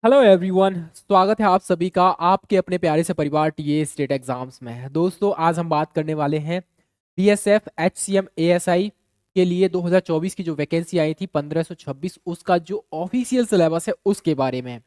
Hello everyone, स्वागत है आप सभी का आपके अपने प्यारे से परिवार टीए स्टेट एग्जाम्स में। दोस्तों, आज हम बात करने वाले हैं बीएसएफ एचसीएम एएसआई के लिए 2024 की जो वैकेंसी आई थी 1526, उसका जो ऑफिशियल सिलेबस है उसके बारे में।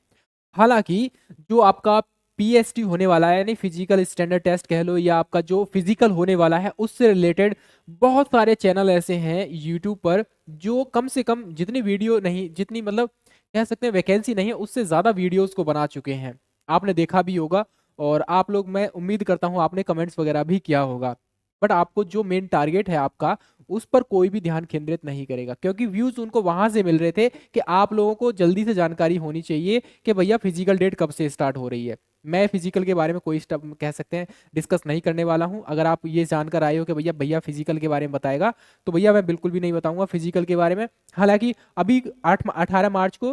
हालांकि जो आपका पीएसटी होने वाला है, यानी फिजिकल स्टैंडर्ड टेस्ट कह लो, या आपका जो फिजिकल होने वाला है उससे रिलेटेड बहुत सारे चैनल ऐसे हैं यूट्यूब पर जो कम से कम जितनी वीडियो नहीं, जितनी मतलब कह सकते हैं वैकेंसी नहीं है, उससे ज्यादा वीडियोस को बना चुके हैं। आपने देखा भी होगा और आप लोग, मैं उम्मीद करता हूं आपने कमेंट्स वगैरह भी किया होगा। बट आपको जो मेन टारगेट है आपका, उस पर कोई भी ध्यान केंद्रित नहीं करेगा, क्योंकि व्यूज उनको वहां से मिल रहे थे कि आप लोगों को जल्दी से जानकारी होनी चाहिए कि भैया फिजिकल डेट कब से स्टार्ट हो रही है। मैं फिजिकल के बारे में कोई स्टेप कह सकते हैं डिस्कस नहीं करने वाला हूं। अगर आप ये जानकर आए हो कि भैया भैया फिजिकल के बारे में बताएगा, तो भैया मैं बिल्कुल भी नहीं बताऊंगा फिजिकल के बारे में। हालांकि अभी 18 मार्च को,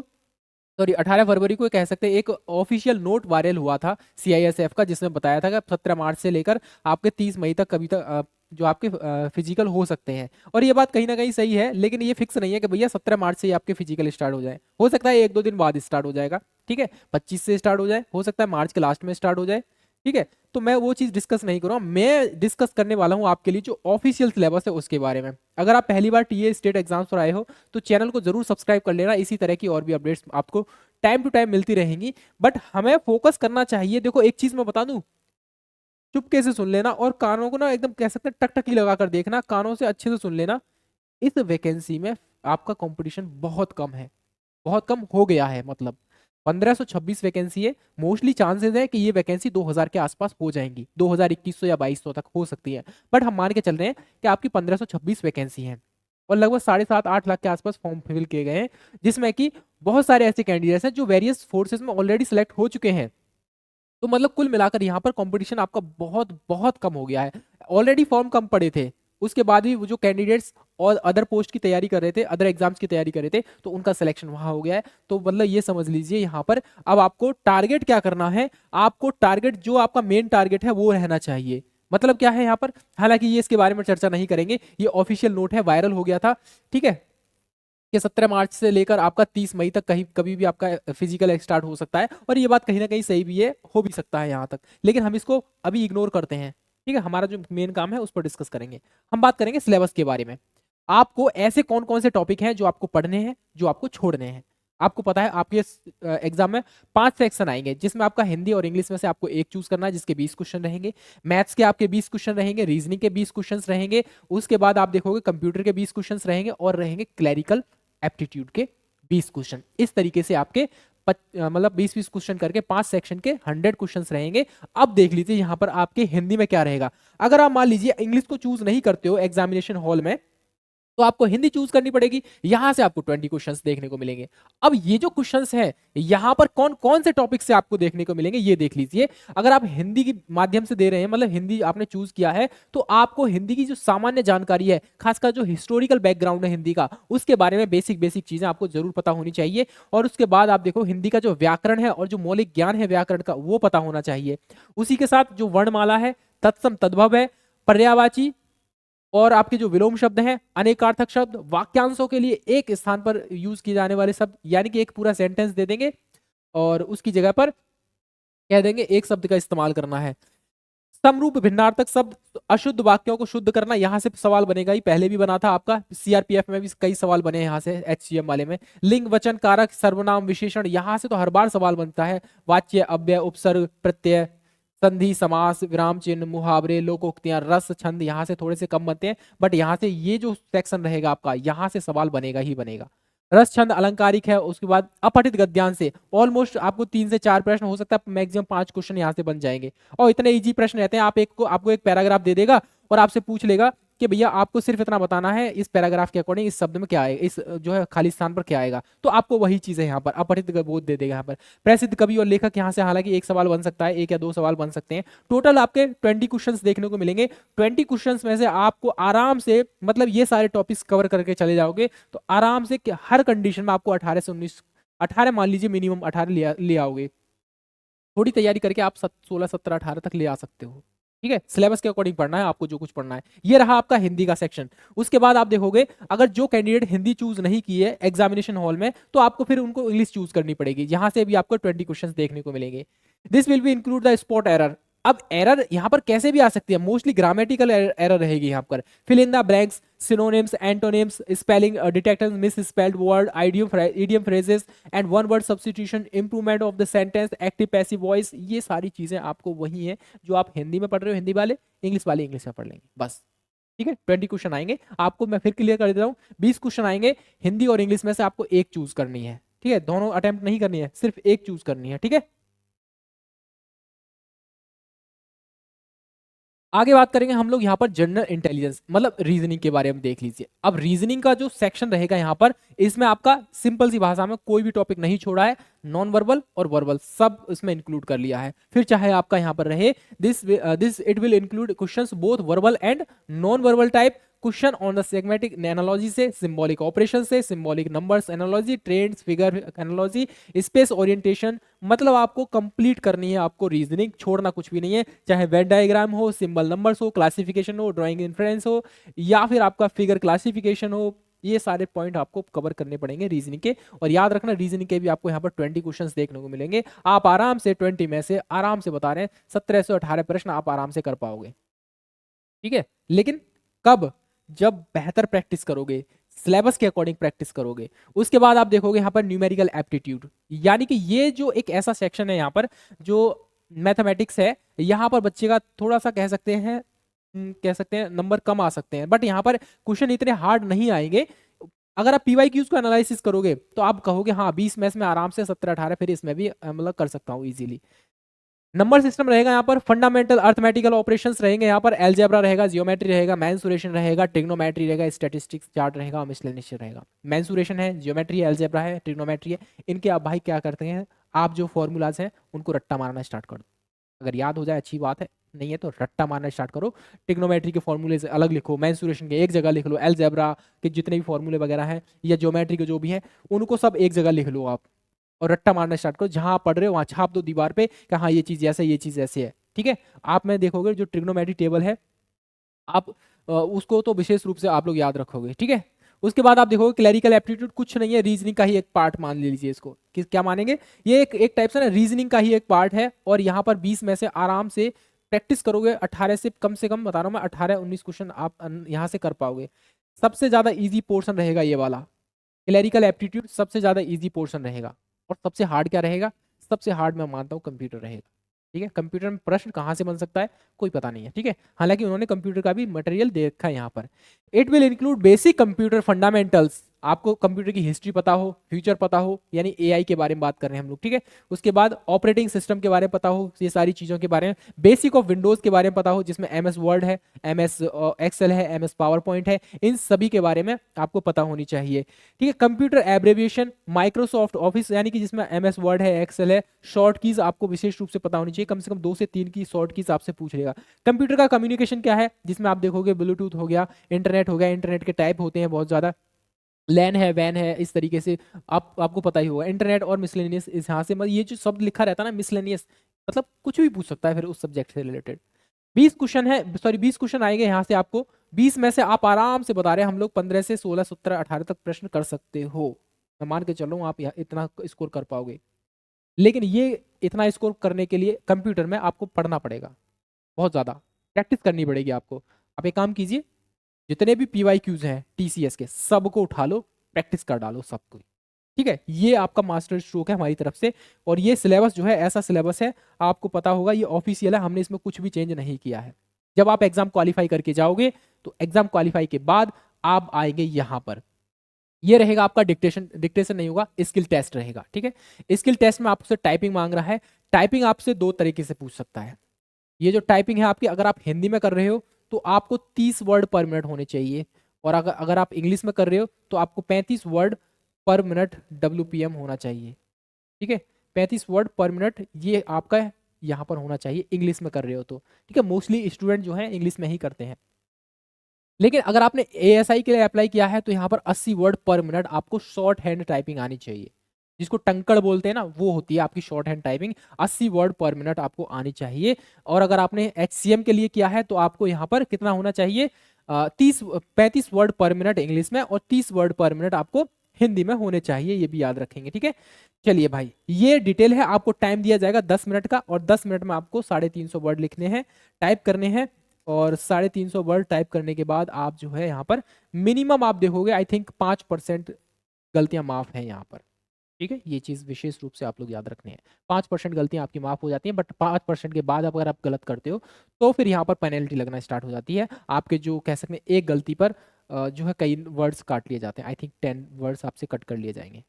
सॉरी 18 फरवरी को कह सकते हैं, एक ऑफिशियल नोट वायरल हुआ था सीआईएसएफ का, जिसमें बताया था कि 17 मार्च से लेकर आपके 30 मई तक कभी तक जो आपके फिजिकल हो सकते हैं। और ये बात कहीं ना कहीं सही है, लेकिन ये फिक्स नहीं है कि भैया 17 मार्च से ही आपके फिजिकल स्टार्ट हो जाए। हो सकता है एक दो दिन बाद स्टार्ट हो जाएगा, ठीक है, 25 से स्टार्ट हो जाए, हो सकता है मार्च के लास्ट में स्टार्ट हो जाए, ठीक है। तो मैं वो चीज डिस्कस नहीं कर रहा हूं, मैं डिस्कस करने वाला हूं आपके लिए जो ऑफिशियल सिलेबस है उसके बारे में। अगर आप पहली बार टीए स्टेट एग्जाम्स पर आए हो तो चैनल को जरूर सब्सक्राइब कर लेना, इसी तरह की और भी अपडेट्स आपको टाइम टू टाइम मिलती रहेंगी। बट हमें फोकस करना चाहिए। देखो, एक चीज मैं बता दूं, चुपके से सुन लेना और कानों को ना एकदम कह सकते हैं टकटकी लगा कर देखना, कानों से अच्छे से सुन लेना। इस वैकेंसी में आपका कंपटीशन बहुत कम है, बहुत कम हो गया है। मतलब 1526 वैकेंसी है। मोस्टली चांसेस है कि ये वैकेंसी 2000 के आसपास हो जाएंगी, 2021 या 2200 तक हो सकती है। बट हम मान के चल रहे हैं कि आपकी 1526 वैकेंसी है और लगभग 7.5-8 लाख के आसपास फॉर्म फिल किए गए हैं, जिसमें कि बहुत सारे ऐसे कैंडिडेट्स हैं जो वेरियस फोर्सेस में ऑलरेडी सिलेक्ट हो चुके हैं। तो मतलब कुल मिलाकर यहाँ पर कंपटीशन आपका बहुत बहुत कम हो गया है। ऑलरेडी फॉर्म कम पड़े थे, उसके बाद भी वो जो कैंडिडेट्स और अदर पोस्ट की तैयारी कर रहे थे, अदर एग्जाम्स की तैयारी कर रहे थे, तो उनका सिलेक्शन वहां हो गया है। तो मतलब ये समझ लीजिए यहाँ पर अब आपको टारगेट क्या करना है। आपको टारगेट, जो आपका मेन टारगेट है वो रहना चाहिए। मतलब क्या है यहाँ पर, हालांकि ये इसके बारे में चर्चा नहीं करेंगे, ये ऑफिशियल नोट है, वायरल हो गया था, ठीक है, कि 17 मार्च से लेकर आपका 30 मई तक कहीं कभी भी आपका फिजिकल स्टार्ट हो सकता है। और ये बात कहीं ना कहीं सही भी है, हो भी सकता है यहाँ तक, लेकिन हम इसको अभी इग्नोर करते हैं, ठीक है। हमारा जो मेन काम है उस पर डिस्कस करेंगे। हम बात करेंगे सिलेबस के बारे में। आपको ऐसे कौन कौन से टॉपिक हैं जो आपको पढ़ने हैं, जो आपको छोड़ने हैं। आपको पता है आपके एग्जाम में 5 सेक्शन आएंगे, जिसमें आपका हिंदी और इंग्लिश में से आपको एक चूज करना है, जिसके 20 क्वेश्चन रहेंगे। मैथ्स के आपके 20 क्वेश्चन रहेंगे, रीजनिंग के 20 क्वेश्चन रहेंगे। उसके बाद आप देखोगे कंप्यूटर के 20 क्वेश्चन रहेंगे और रहेंगे क्लैरिकल एप्टीट्यूड के 20 क्वेश्चन। इस तरीके से आपके मतलब 20-20 क्वेश्चन करके 5 सेक्शन के 100 क्वेश्चन रहेंगे। अब देख लीजिए यहाँ पर आपके हिंदी में क्या रहेगा। अगर आप मान लीजिए इंग्लिश को चूज नहीं करते हो एग्जामिनेशन हॉल में, तो आपको हिंदी चूज करनी पड़ेगी। यहां से आपको 20 क्वेश्चंस देखने को मिलेंगे। अब ये जो क्वेश्चंस हैं, यहां पर कौन कौन से टॉपिक से आपको देखने को मिलेंगे ये देख लीजिए। अगर आप हिंदी के माध्यम से दे रहे हैं, मतलब हिंदी आपने चूज किया है, तो आपको हिंदी की जो सामान्य जानकारी है, खासकर जो हिस्टोरिकल बैकग्राउंड है हिंदी का, उसके बारे में बेसिक बेसिक चीजें आपको जरूर पता होनी चाहिए। और उसके बाद आप देखो हिंदी का जो व्याकरण है और जो मौलिक ज्ञान है व्याकरण का, वो पता होना चाहिए। उसी के साथ जो वर्णमाला है, तत्सम तद्भव है, पर्यायवाची और आपके जो विलोम शब्द हैं, अनेकार्थक शब्द, वाक्यांशों के लिए एक स्थान पर यूज किए जाने वाले शब्द, यानी कि एक पूरा सेंटेंस दे देंगे और उसकी जगह पर कह देंगे एक शब्द का इस्तेमाल करना है। समरूप भिन्नार्थक शब्द, अशुद्ध वाक्यों को शुद्ध करना, यहां से सवाल बनेगा ही, पहले भी बना था आपका सीआरपीएफ में भी कई सवाल बने हैं यहाँ से, एचसीएम वाले में। लिंग वचन कारक सर्वनाम विशेषण, यहां से तो हर बार सवाल बनता है। वाच्य अव्यय उपसर्ग प्रत्यय संधि समास विराम चिन्ह मुहावरे लोकोक्तियां रस छंद, यहाँ से थोड़े से कम बनते हैं। बट यहाँ से ये जो सेक्शन रहेगा आपका, यहाँ से सवाल बनेगा ही बनेगा। रस छंद अलंकारिक है। उसके बाद अपठित गद्यांश से ऑलमोस्ट आपको 3 से 4 प्रश्न, हो सकता है मैक्सिमम 5 क्वेश्चन यहाँ से बन जाएंगे। और इतने इजी प्रश्न रहते हैं, आपको एक पैराग्राफ दे देगा और आपसे पूछ लेगा कि भैया आपको सिर्फ इतना बताना है इस पैराग्राफ के अकॉर्डिंग इस शब्द में क्या आएगा, इस जो है खाली स्थान पर क्या आएगा, तो आपको वही चीज है यहाँ पर अपठित बोध दे देगा। यहाँ पर प्रसिद्ध कवि और लेखक, यहाँ से हालांकि एक सवाल बन सकता है, एक या दो सवाल बन सकते हैं। टोटल आपके 20 क्वेश्चंस देखने को मिलेंगे। 20 क्वेश्चंस में से आपको आराम से, मतलब ये सारे टॉपिक्स कवर करके चले जाओगे तो आराम से हर कंडीशन में आपको 18 से 19, 18 मान लीजिए मिनिमम 18 ले आओगे। थोड़ी तैयारी करके आप 16, 17, 18 तक ले आ सकते हो। ठीक है, सिलेबस के अकॉर्डिंग पढ़ना है आपको, जो कुछ पढ़ना है। ये रहा आपका हिंदी का सेक्शन। उसके बाद आप देखोगे अगर जो कैंडिडेट हिंदी चूज नहीं किए एग्जामिनेशन हॉल में, तो आपको फिर उनको इंग्लिश चूज करनी पड़ेगी, जहां से भी आपको 20 क्वेश्चंस देखने को मिलेंगे। This will be include the spot error. अब एरर यहां पर कैसे भी आ सकती है, मोस्टली ग्रामेटिकल एरर रहेगी यहां पर। Fill in the blanks, synonyms, antonyms, spelling detection, misspelled word, idiom phrases and one word substitution, improvement of the sentence, active passive voice, ये सारी चीजें आपको वही है जो आप हिंदी में पढ़ रहे हो हिंदी वाले इंग्लिश में पढ़ लेंगे बस। ठीक है, 20 क्वेश्चन आएंगे आपको, मैं फिर क्लियर कर देता हूँ। 20 क्वेश्चन आएंगे हिंदी और इंग्लिश में से, आपको एक चूज करनी है। ठीक है, दोनों अटेम्प्ट नहीं करनी है, सिर्फ एक चूज करनी है। ठीक है, आगे बात करेंगे हम लोग यहाँ पर जनरल इंटेलिजेंस मतलब रीजनिंग के बारे में देख लीजिए। अब रीजनिंग का जो सेक्शन रहेगा यहाँ पर, इसमें आपका सिंपल सी भाषा में कोई भी टॉपिक नहीं छोड़ा है, नॉन वर्बल और वर्बल सब इसमें इंक्लूड कर लिया है। फिर चाहे आपका यहाँ पर रहे this it will include questions both verbal and non verbal type, question on the semantic analogy से, सिंबॉलिक ऑपरेशन से, symbolic numbers analogy, trends, figure analogy, space orientation. मतलब आपको कंप्लीट करनी है, आपको रीजनिंग छोड़ना कुछ भी नहीं है, चाहे वेन डायग्राम हो, सिंबल नंबर्स हो, क्लासिफिकेशन हो, ड्राइंग इन्फ्रेंस हो, या फिर आपका फिगर क्लासिफिकेशन हो, ये सारे पॉइंट आपको कवर करने पड़ेंगे रीजनिंग के। और याद रखना रीजनिंग के भी आपको यहाँ पर 20 क्वेश्चंस देखने को मिलेंगे। आप आराम से 20 में से आराम से बता रहे हैं 17 से 18 प्रश्न आप आराम से कर पाओगे। ठीक है, लेकिन कब? जब बेहतर प्रैक्टिस करोगे, सिलेबस के अकॉर्डिंग प्रैक्टिस करोगे। उसके बाद आप देखोगे यहाँ पर न्यूमेरिकल एप्टीट्यूड, यानी कि ये जो एक ऐसा सेक्शन है यहाँ पर जो मैथमेटिक्स है, यहाँ पर बच्चे का थोड़ा सा कह सकते हैं नंबर कम आ सकते हैं, बट यहाँ पर क्वेश्चन इतने हार्ड नहीं आएंगे। अगर आप पीवाईक्यूज को एनालिसिस करोगे तो आप कहोगे हाँ 20 में इसमें आराम से 17-18 फिर इसमें भी मतलब कर सकता हूँ इजीली। नंबर सिस्टम रहेगा यहाँ पर, फंडामेंटल अर्थमेटिकल ऑपरेशंस रहेंगे यहाँ पर, अलजेब्रा रहेगा, जियोमेट्री रहेगा, मेंसुरेशन रहेगा, ट्रिग्नोमेट्री रहेगा, स्टैटिस्टिक्स चार्ट रहेगा, मिसलेनियस रहेगा। मेंसुरेशन है, जियोमेट्री है, अलजेब्रा है, ट्रिग्नोमेट्री है। इनके आप भाई क्या करते हैं, आप जो फॉर्मूलाज हैं उनको रट्टा मारना स्टार्ट कर दो। अगर याद हो जाए अच्छी बात है, नहीं है तो रट्टा मारना स्टार्ट करो। ट्रिग्नोमेट्री के फॉर्मूले से अलग लिखो, मेंसुरेशन के एक जगह लिख लो, अलजेब्रा के जितने भी फॉर्मूले वगैरह हैं या ज्योमेट्री के जो भी हैं उनको सब एक जगह लिख लो आप, और रट्टा मारना स्टार्ट करो। जहां आप पढ़ रहे हो वहां छाप दो दीवार पे कि हाँ ये चीज ऐसे, ये चीज ऐसे है। ठीक है, आप में देखोगे जो ट्रिग्नोमेट्री टेबल है, आप उसको तो विशेष रूप से आप लोग याद रखोगे। ठीक है, उसके बाद आप देखोगे क्लैरिकल एप्टीट्यूड कुछ नहीं है, रीजनिंग का ही एक पार्ट मान लीजिए इसको। क्या मानेंगे, ये एक टाइप से ना रीजनिंग का ही एक पार्ट है। और यहाँ पर 20 में से आराम से प्रैक्टिस करोगे, 18 से कम बता रहा हूँ मैं, 18-19 क्वेश्चन आप यहाँ से कर पाओगे। सबसे ज्यादा इजी पोर्शन रहेगा ये वाला, क्लैरिकल एप्टीट्यूड सबसे ज्यादा इजी पोर्शन रहेगा। और सबसे हार्ड क्या रहेगा, सबसे हार्ड मैं मानता हूँ कंप्यूटर रहेगा। ठीक है, कंप्यूटर में प्रश्न कहाँ से बन सकता है कोई पता नहीं है। ठीक है, हालांकि उन्होंने कंप्यूटर का भी मटेरियल दे रखा है यहाँ पर। It will include basic computer fundamentals, आपको कंप्यूटर की हिस्ट्री पता हो, फ्यूचर पता हो, यानी एआई के बारे में बात कर रहे हैं हम लोग। ठीक है, उसके बाद ऑपरेटिंग सिस्टम के बारे में पता हो, ये सारी चीजों के बारे में, बेसिक ऑफ विंडोज के बारे में पता हो, जिसमें एमएस वर्ड है, एमएस एक्सेल है, एमएस पावर पॉइंट है, इन सभी के बारे में आपको पता होनी चाहिए। ठीक है, कंप्यूटर एब्रेविएशन, माइक्रोसॉफ्ट ऑफिस यानी कि जिसमें एमएस वर्ड है, एक्सेल है, शॉर्ट कीज आपको विशेष रूप से पता होनी चाहिए, कम से कम 2 से 3 की शॉर्ट कीज आपसे पूछ लेगा। कंप्यूटर का कम्युनिकेशन क्या है, जिसमें आप देखोगे ब्लूटूथ हो गया, इंटरनेट हो गया, इंटरनेट के टाइप होते हैं बहुत ज्यादा, लैन है, वैन है, इस तरीके से आपको पता ही होगा। इंटरनेट और मिसलेनियस, इस यहाँ से ये जो शब्द लिखा रहता है ना मिसलेनियस, मतलब कुछ भी पूछ सकता है फिर उस सब्जेक्ट से रिलेटेड। 20 क्वेश्चन है, सॉरी 20 क्वेश्चन आएंगे यहाँ से आपको। 20 में से आप आराम से बता रहे हैं हम लोग 15 से 16, 17, 18 तक प्रश्न कर सकते हो। मैं मान के चल रहा हूँ आप इतना स्कोर कर पाओगे। लेकिन ये इतना स्कोर करने के लिए कंप्यूटर में आपको पढ़ना पड़ेगा, बहुत ज्यादा प्रैक्टिस करनी पड़ेगी आपको। आप एक काम कीजिए, जितने भी पीवाईक्यूज हैं टीसीएस के सबको उठा लो, प्रैक्टिस कर डालो सबको। ठीक है, ये आपका मास्टर स्ट्रोक है हमारी तरफ से। और ये सिलेबस जो है ऐसा सिलेबस है, आपको पता होगा ये ऑफिशियल है, हमने इसमें कुछ भी चेंज नहीं किया है। जब आप एग्जाम क्वालिफाई करके जाओगे तो एग्जाम क्वालिफाई के बाद आप आएंगे यहां पर, ये रहेगा आपका डिक्टेशन, डिक्टेशन नहीं होगा, स्किल टेस्ट रहेगा। ठीक है, स्किल टेस्ट में आपसे टाइपिंग मांग रहा है। टाइपिंग आपसे 2 तरीके से पूछ सकता है। ये जो टाइपिंग है आपकी, अगर आप हिंदी में कर रहे हो तो आपको 30 वर्ड पर मिनट होने चाहिए, और अगर आप इंग्लिश में कर रहे हो तो आपको 35 वर्ड पर मिनट WPM होना चाहिए। ठीक है, 35 वर्ड पर मिनट ये आपका यहाँ पर होना चाहिए इंग्लिश में कर रहे हो तो। ठीक है, मोस्टली स्टूडेंट जो है इंग्लिश में ही करते हैं। लेकिन अगर आपने ASI के लिए अप्लाई किया है तो यहाँ पर 80 वर्ड पर मिनट आपको शॉर्ट हैंड टाइपिंग आनी चाहिए। जिसको टंकड़ बोलते हैं ना, वो होती है आपकी शॉर्ट हैंड टाइपिंग। 80 वर्ड पर मिनट आपको आनी चाहिए। और अगर आपने HCM के लिए किया है तो आपको यहाँ पर कितना होना चाहिए, 35 वर्ड पर मिनट इंग्लिश में और 30 वर्ड पर मिनट आपको हिंदी में होने चाहिए, ये भी याद रखेंगे, ठीक है। चलिए भाई, ये डिटेल है। आपको टाइम दिया जाएगा 10 मिनट का, और 10 मिनट में आपको 350 वर्ड लिखने हैं, टाइप करने हैं। और 350 वर्ड टाइप करने के बाद आप जो है यहाँ पर मिनिमम आप देखोगे आई थिंक 5% गलतियां माफ हैं यहाँ पर, ठीक है। ये चीज विशेष रूप से आप लोग याद रखने हैं। 5% गलतियां आपकी माफ हो जाती हैं, बट 5% के बाद अगर आप गलत करते हो तो फिर यहाँ पर पेनल्टी लगना स्टार्ट हो जाती है। आपके जो कह सकते हैं एक गलती पर जो है कई वर्ड्स काट लिए जाते हैं। आई थिंक 10 वर्ड्स आपसे कट कर लिए जाएंगे,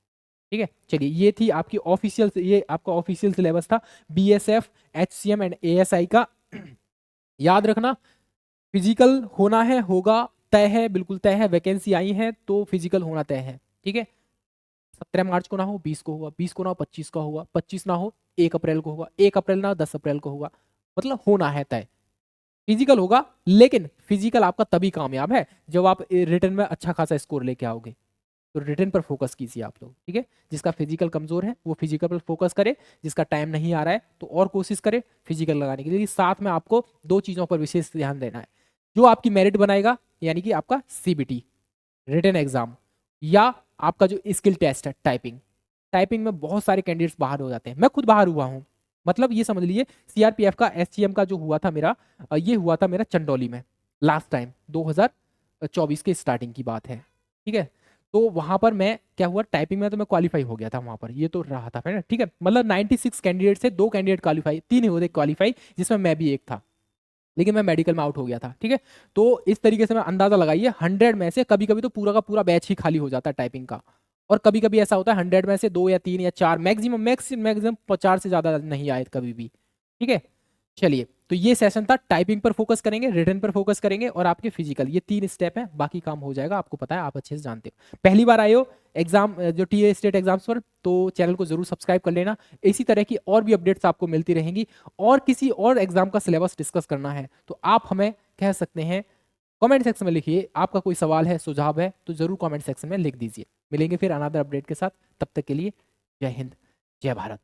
ठीक है। चलिए, ये थी आपकी ऑफिशियल, ये आपका ऑफिशियल सिलेबस था BSF HCM एंड ASI का। याद रखना, फिजिकल होना है, होगा, तय है, बिल्कुल तय है। वैकेंसी आई है तो फिजिकल होना तय है, ठीक है। 17 मार्च को ना हो, 20 को होगा, 20 को ना हो, 25 को होगा, 25 ना हो, 1 अप्रैल को होगा, 1 अप्रैल ना हो, 10 अप्रैल को होगा। मतलब होना है तय, फिजिकल होगा। लेकिन फिजिकल आपका तभी कामयाब है जब आप रिटर्न में अच्छा खासा स्कोर लेके आओगे। तो रिटर्न पर फोकस कीजिए आप लोग, ठीक है। जिसका फिजिकल कमजोर है वो फिजिकल पर फोकस करे, जिसका टाइम नहीं आ रहा है तो और कोशिश करे फिजिकल लगाने के लिए। साथ में आपको 2 चीजों पर विशेष ध्यान देना है। जो आपकी मेरिट बनाएगा, यानी कि आपका CBT रिटन एग्जाम, या आपका जो स्किल टेस्ट है टाइपिंग। टाइपिंग में बहुत सारे कैंडिडेट्स बाहर हो जाते हैं, मैं खुद बाहर हुआ हूँ। मतलब ये समझ लीजिए, CRPF का SCM का जो हुआ था मेरा, ये हुआ था मेरा चंदौली में लास्ट टाइम, 2024 के स्टार्टिंग की बात है, ठीक है। तो वहां पर मैं क्या हुआ, टाइपिंग में तो मैं क्वालिफाई हो गया था वहां पर, ये तो रहा था ना, ठीक है। मतलब 96 कैंडिडेट से 2 कैंडिडेट क्वालिफाई, 3 ही होते क्वालिफाई, जिसमें मैं भी एक था। लेकिन मैं मेडिकल में आउट हो गया था, ठीक है। तो इस तरीके से मैं अंदाजा लगाइए, 100 में से कभी कभी तो पूरा का पूरा बैच ही खाली हो जाता है टाइपिंग का। और कभी कभी ऐसा होता है 100 में से 2 या 3 या 4, मैक्सिमम मैक्सिमम मैक्सिमम 4 से ज्यादा नहीं आए कभी भी, ठीक है। चलिए, तो ये सेशन था। टाइपिंग पर फोकस करेंगे, रिटन पर फोकस करेंगे, और आपके फिजिकल, ये 3 स्टेप हैं। बाकी काम हो जाएगा, आपको पता है, आप अच्छे से जानते हो। पहली बार आए हो एग्जाम, जो TA स्टेट एग्जाम्स पर, तो चैनल को जरूर सब्सक्राइब कर लेना। इसी तरह की और भी अपडेट्स आपको मिलती रहेंगी। और किसी और एग्जाम का सिलेबस डिस्कस करना है तो आप हमें कह सकते हैं, कमेंट सेक्शन में लिखिए। आपका कोई सवाल है, सुझाव है, तो जरूर कमेंट सेक्शन में लिख दीजिए। मिलेंगे फिर अनदर अपडेट के साथ, तब तक के लिए जय हिंद, जय भारत।